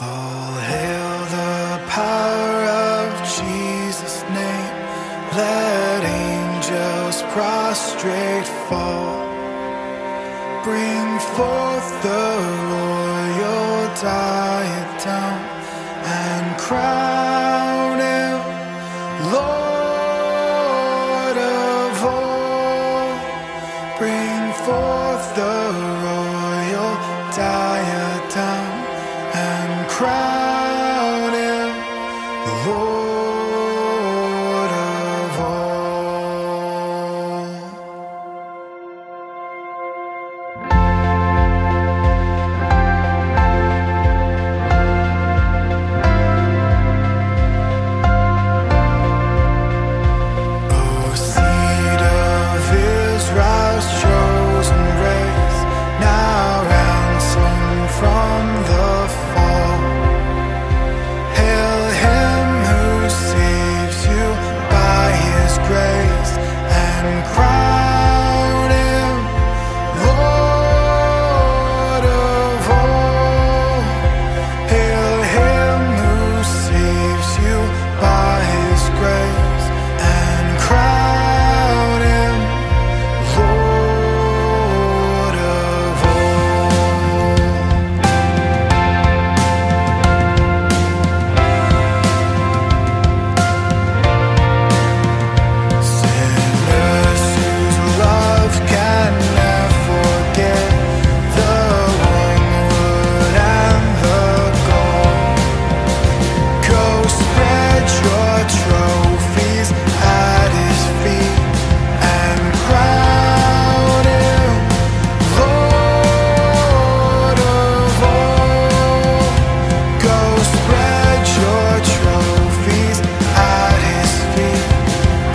All hail the power of Jesus' name. Let angels prostrate fall. Bring forth the royal diadem and crown him Lord of all. Bring forth the royal diadem and crown him Lord of all. O seed of Israel's chosen race, now ransomed from the fall. Hail him who saves you by his grace and crown him Lord of all. Hail him who saves you by his grace and crown him Lord of all. Sinners whose love can never forget the wormwood and the gall. Go spread your trophies at his feet and crown him Lord of all. Go spread your trophies at his feet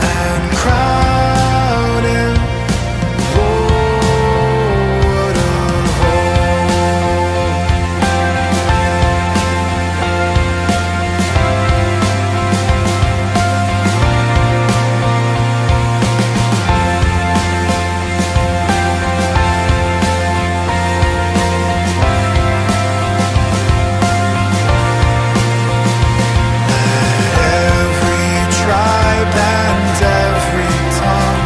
and crown him Lord of all. Every tribe and every tongue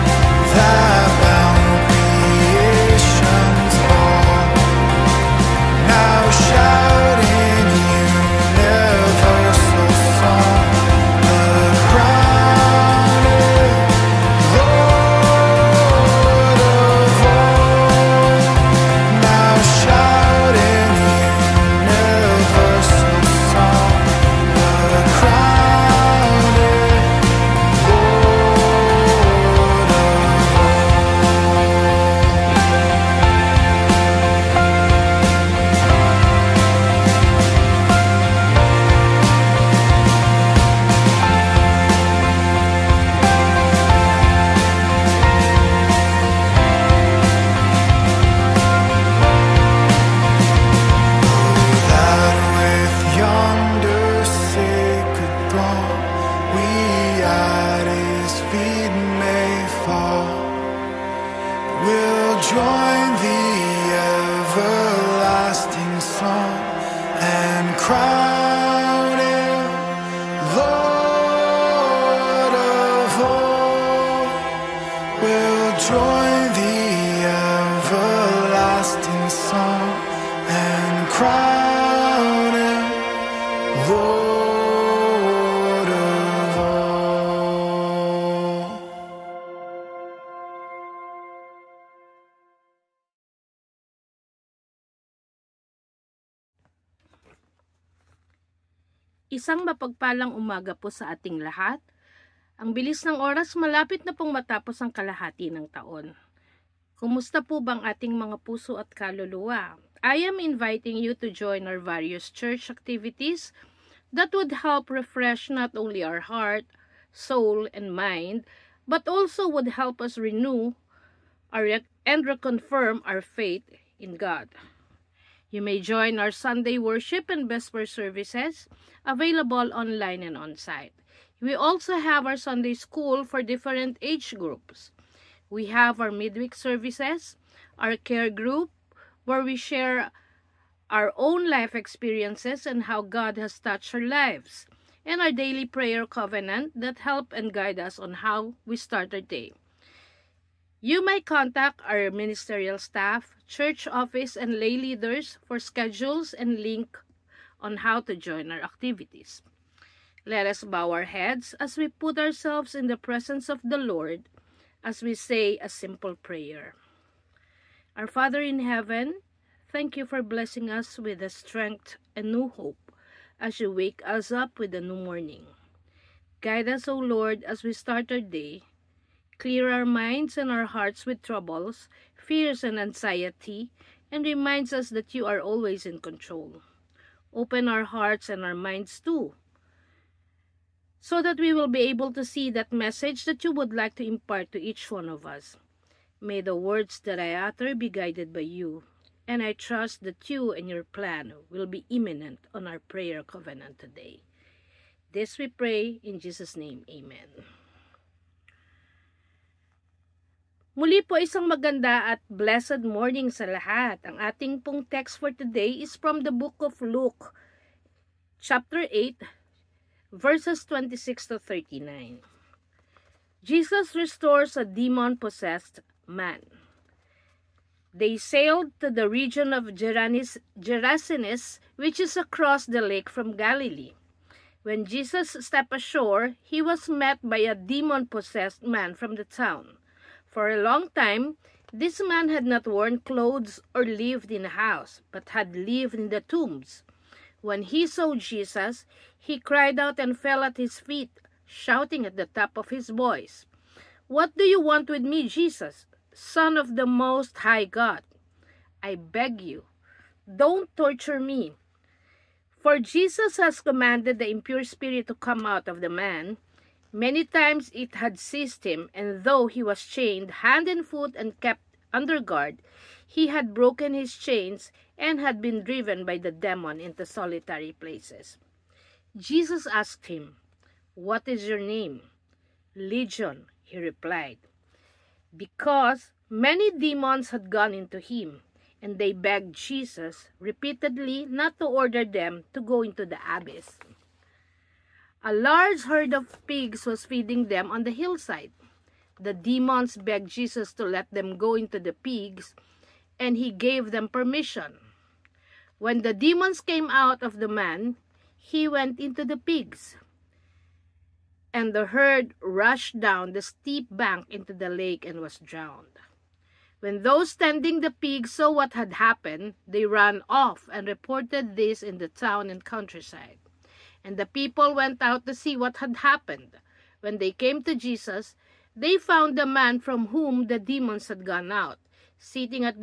that bound creation's all, now shout in universal song, the crown is Lord of all. Now shout in universal song, the crown is Lord of that with yonder sacred throng we at his feet may fall. We'll join the everlasting song and crown him Lord of all. We'll join the everlasting song and crown him Lord of all. Isang mapagpalang umaga po sa ating lahat. Ang bilis ng oras, malapit na pong matapos ang kalahati ng taon. Kumusta po bang ating mga puso at kaluluwa? I am inviting you to join our various church activities that would help refresh not only our heart, soul, and mind, but also would help us renew and reconfirm our faith in God. You may join our Sunday worship and Vesper services, available online and on-site. We also have our Sunday school for different age groups. We have our midweek services, our care group, where we share our own life experiences and how God has touched our lives, and our daily prayer covenant that help and guide us on how we start our day. You may contact our ministerial staff, church office, and lay leaders for schedules and link on how to join our activities. Let us bow our heads as we put ourselves in the presence of the Lord as we say a simple prayer. Our Father in heaven, thank you for blessing us with the strength and new hope as you wake us up with a new morning. Guide us, O Lord, as we start our day. Clear our minds and our hearts with troubles, fears, and anxiety, and reminds us that you are always in control. Open our hearts and our minds too, so that we will be able to see that message that you would like to impart to each one of us. May the words that I utter be guided by you, and I trust that you and your plan will be imminent on our prayer covenant today. This we pray in Jesus' name, Amen. Muli po isang maganda at blessed morning sa lahat. Ang ating pong text for today is from the book of Luke, chapter 8, verses 26 to 39. Jesus restores a demon-possessed man. They sailed to the region of Gerasenes, which is across the lake from Galilee. When Jesus stepped ashore, he was met by a demon-possessed man from the town. For a long time, this man had not worn clothes or lived in a house, but had lived in the tombs. When he saw Jesus, he cried out and fell at his feet, shouting at the top of his voice, "What do you want with me, Jesus, Son of the Most High God? I beg you, don't torture me." For Jesus has commanded the impure spirit to come out of the man. Many times it had seized him, and though he was chained hand and foot and kept under guard, he had broken his chains and had been driven by the demon into solitary places. Jesus asked him, "What is your name?" "Legion," he replied, because many demons had gone into him, and they begged Jesus repeatedly not to order them to go into the abyss. A large herd of pigs was feeding them on the hillside. The demons begged Jesus to let them go into the pigs, and he gave them permission. When the demons came out of the man, he went into the pigs, and the herd rushed down the steep bank into the lake and was drowned. When those tending the pigs saw what had happened, they ran off and reported this in the town and countryside. And the people went out to see what had happened. When they came to Jesus, they found the man from whom the demons had gone out, sitting at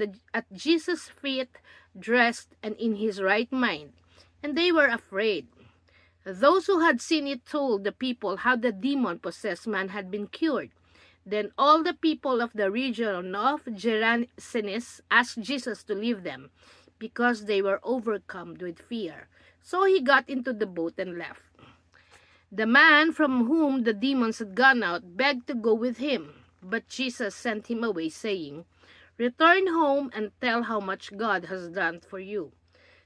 Jesus' feet, dressed and in his right mind, and they were afraid. Those who had seen it told the people how the demon-possessed man had been cured. Then all the people of the region of Gerasenes asked Jesus to leave them, because they were overcome with fear. So he got into the boat and left. The man from whom the demons had gone out begged to go with him, but Jesus sent him away, saying, "Return home and tell how much God has done for you."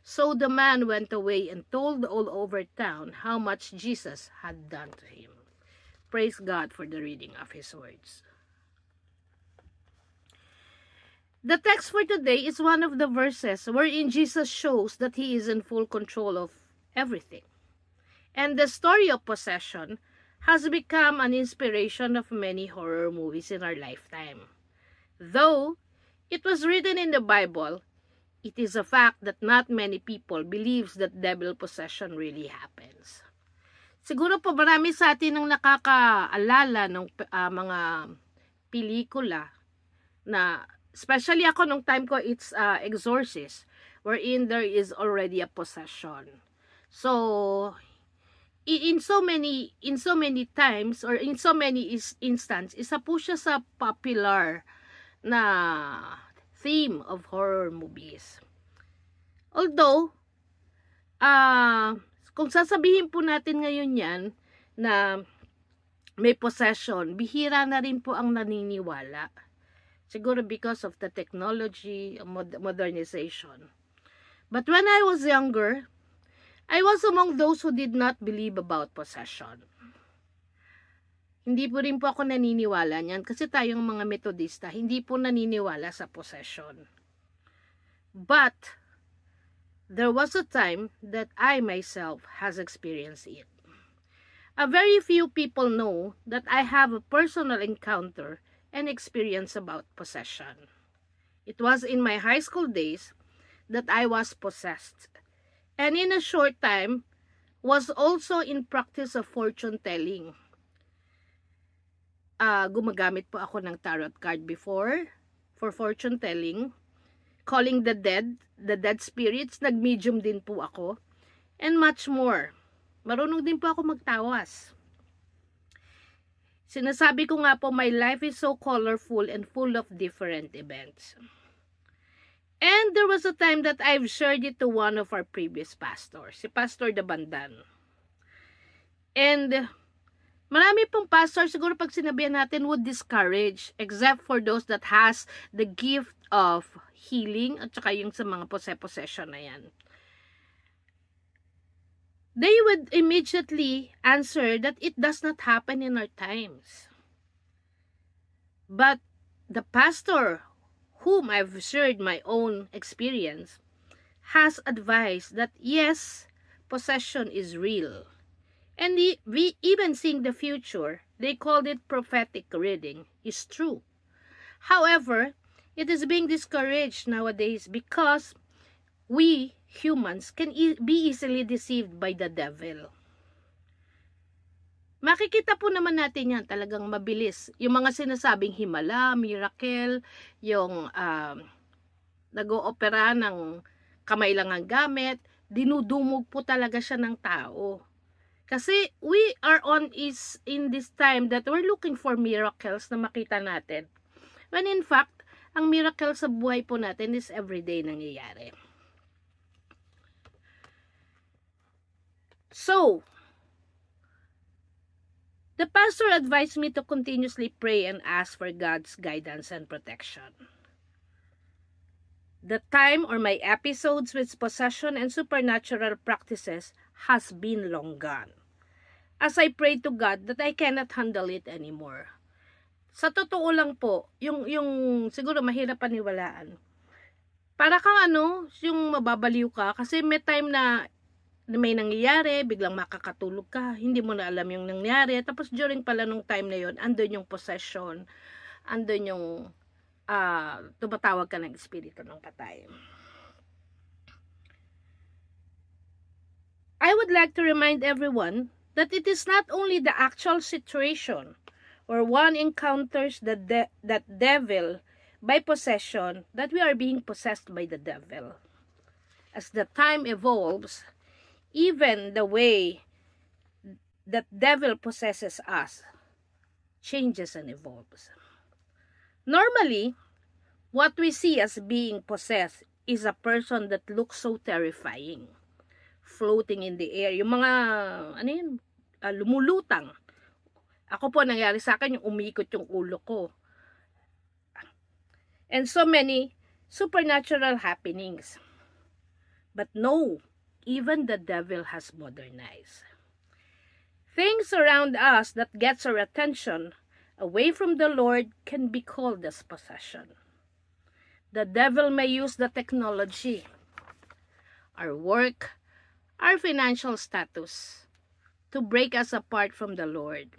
So the man went away and told all over town how much Jesus had done to him. Praise God for the reading of his words. The text for today is one of the verses wherein Jesus shows that he is in full control of everything. And the story of possession has become an inspiration of many horror movies in our lifetime. Though it was written in the Bible, it is a fact that not many people believes that devil possession really happens. Siguro po marami sa atin ang nakakaalala ng mga pelikula na, especially ako nung time ko, it's Exorcist, wherein there is already a possession. So in so many times or in so many instances, isa po siya sa popular na theme of horror movies. Although kung sasabihin po natin ngayon yan na may possession, bihira na rin po ang naniniwala. Siguro because of the technology, modernization. But when I was younger, I was among those who did not believe about possession. Hindi po rin po ako naniniwala niyan kasi tayong mga Metodista, hindi po naniniwala sa possession. But there was a time that I myself has experienced it. A very few people know that I have a personal encounter and experience about possession. It was in my high school days that I was possessed. And in a short time, was also in practice of fortune telling. Gumagamit po ako ng tarot card before for fortune telling. Calling the dead spirits, nag-medium din po ako. And much more. Marunong din po ako magtawas. Sinasabi ko nga po, my life is so colorful and full of different events. And there was a time that I've shared it to one of our previous pastors, si Pastor Dabandan. And marami pong pastor, siguro pag sinabihan natin, would discourage, except for those that has the gift of healing, at saka yung sa mga possession na yan. They would immediately answer that it does not happen in our times. But the pastor whom I've shared my own experience, has advised that yes, possession is real. And we even seeing the future, they called it prophetic reading, is true. However, it is being discouraged nowadays because we humans can be easily deceived by the devil. Makikita po naman natin yan talagang mabilis. Yung mga sinasabing himala, miracle, yung nag-oopera ng kamay lang ang gamit, dinudumog po talaga siya ng tao. Kasi we are in this time that we're looking for miracles na makita natin. When in fact, ang miracle sa buhay po natin is everyday nangyayari. So, the pastor advised me to continuously pray and ask for God's guidance and protection. The time or my episodes with possession and supernatural practices has been long gone. As I pray to God that I cannot handle it anymore. Sa totoo lang po, yung siguro mahirap paniwalaan. Para kang yung mababaliw ka kasi may time na may nangyayari, biglang makakatulog ka, hindi mo na alam yung nangyari. Tapos during pala nung time na yon, andun yung possession, andun yung tumatawag ka ng espiritu ng patay. I would like to remind everyone that it is not only the actual situation where one encounters that devil by possession that we are being possessed by the devil. As the time evolves, even the way that devil possesses us changes and evolves. Normally, what we see as being possessed is a person that looks so terrifying, floating in the air. Yung mga, lumulutang. Ako po, nangyari sa akin, yung umikot yung ulo ko. And so many supernatural happenings. But no, even the devil has modernized. Things around us that gets our attention away from the Lord can be called as possession. The devil may use the technology, our work, our financial status, to break us apart from the Lord.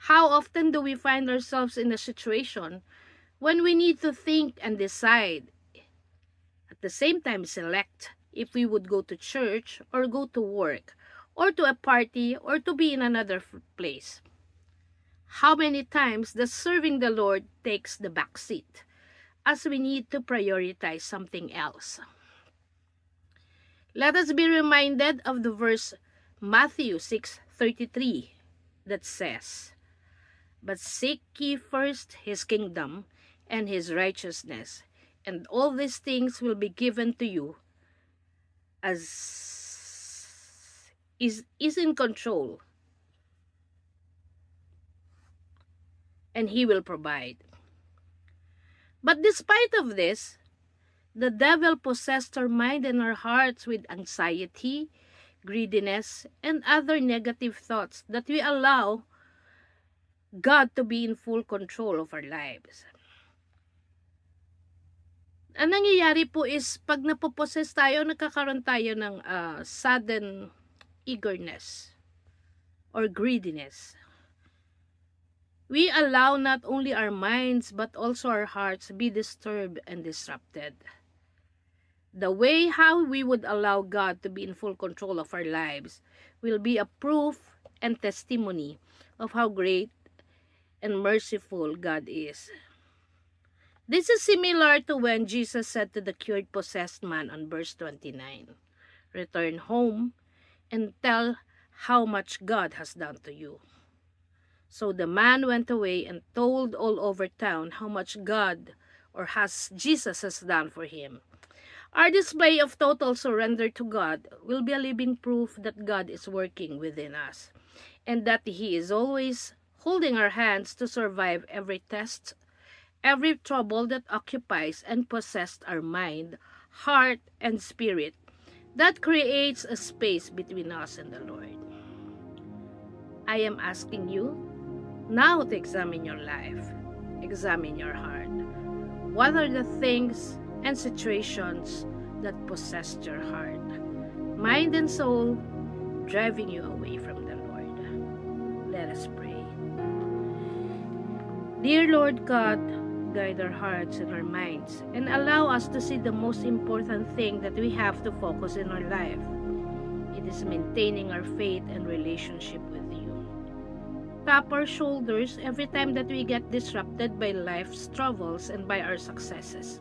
How often do we find ourselves in a situation when we need to think and decide, at the same time select if we would go to church or go to work or to a party or to be in another place? How many times does serving the Lord takes the back seat as we need to prioritize something else? Let us be reminded of the verse Matthew 6:33 that says, "But seek ye first his kingdom and his righteousness, and all these things will be given to you," as is in control, and he will provide. But despite of this, The devil possessed our mind and our hearts with anxiety, greediness, and other negative thoughts that we allow God to be in full control of our lives. Ang nangyayari po is, pag napopossess tayo, nagkakaroon tayo ng sudden eagerness or greediness. We allow not only our minds but also our hearts be disturbed and disrupted. The way how we would allow God to be in full control of our lives will be a proof and testimony of how great and merciful God is. This is similar to when Jesus said to the cured possessed man on verse 29, "Return home and tell how much God has done to you." So the man went away and told all over town how much Jesus has done for him. Our display of total surrender to God will be a living proof that God is working within us, and that He is always holding our hands to survive every test, every trouble that occupies and possesses our mind, heart, and spirit, that creates a space between us and the Lord. I am asking you now to examine your life, examine your heart. What are the things and situations that possess your heart, mind, and soul, driving you away from the Lord? Let us pray. Dear Lord God, guide our hearts and our minds, and allow us to see the most important thing that we have to focus in our life. It is maintaining our faith and relationship with you. Tap our shoulders every time that we get disrupted by life's troubles and by our successes,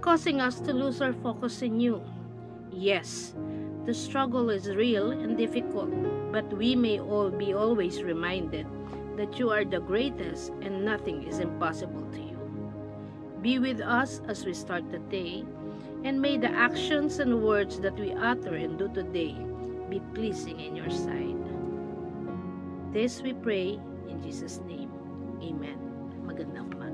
causing us to lose our focus in you. Yes, the struggle is real and difficult, but we may all be always reminded that you are the greatest and nothing is impossible to you. Be with us as we start the day, and may the actions and words that we utter and do today be pleasing in your sight. This we pray in Jesus' name. Amen. Magandang umaga.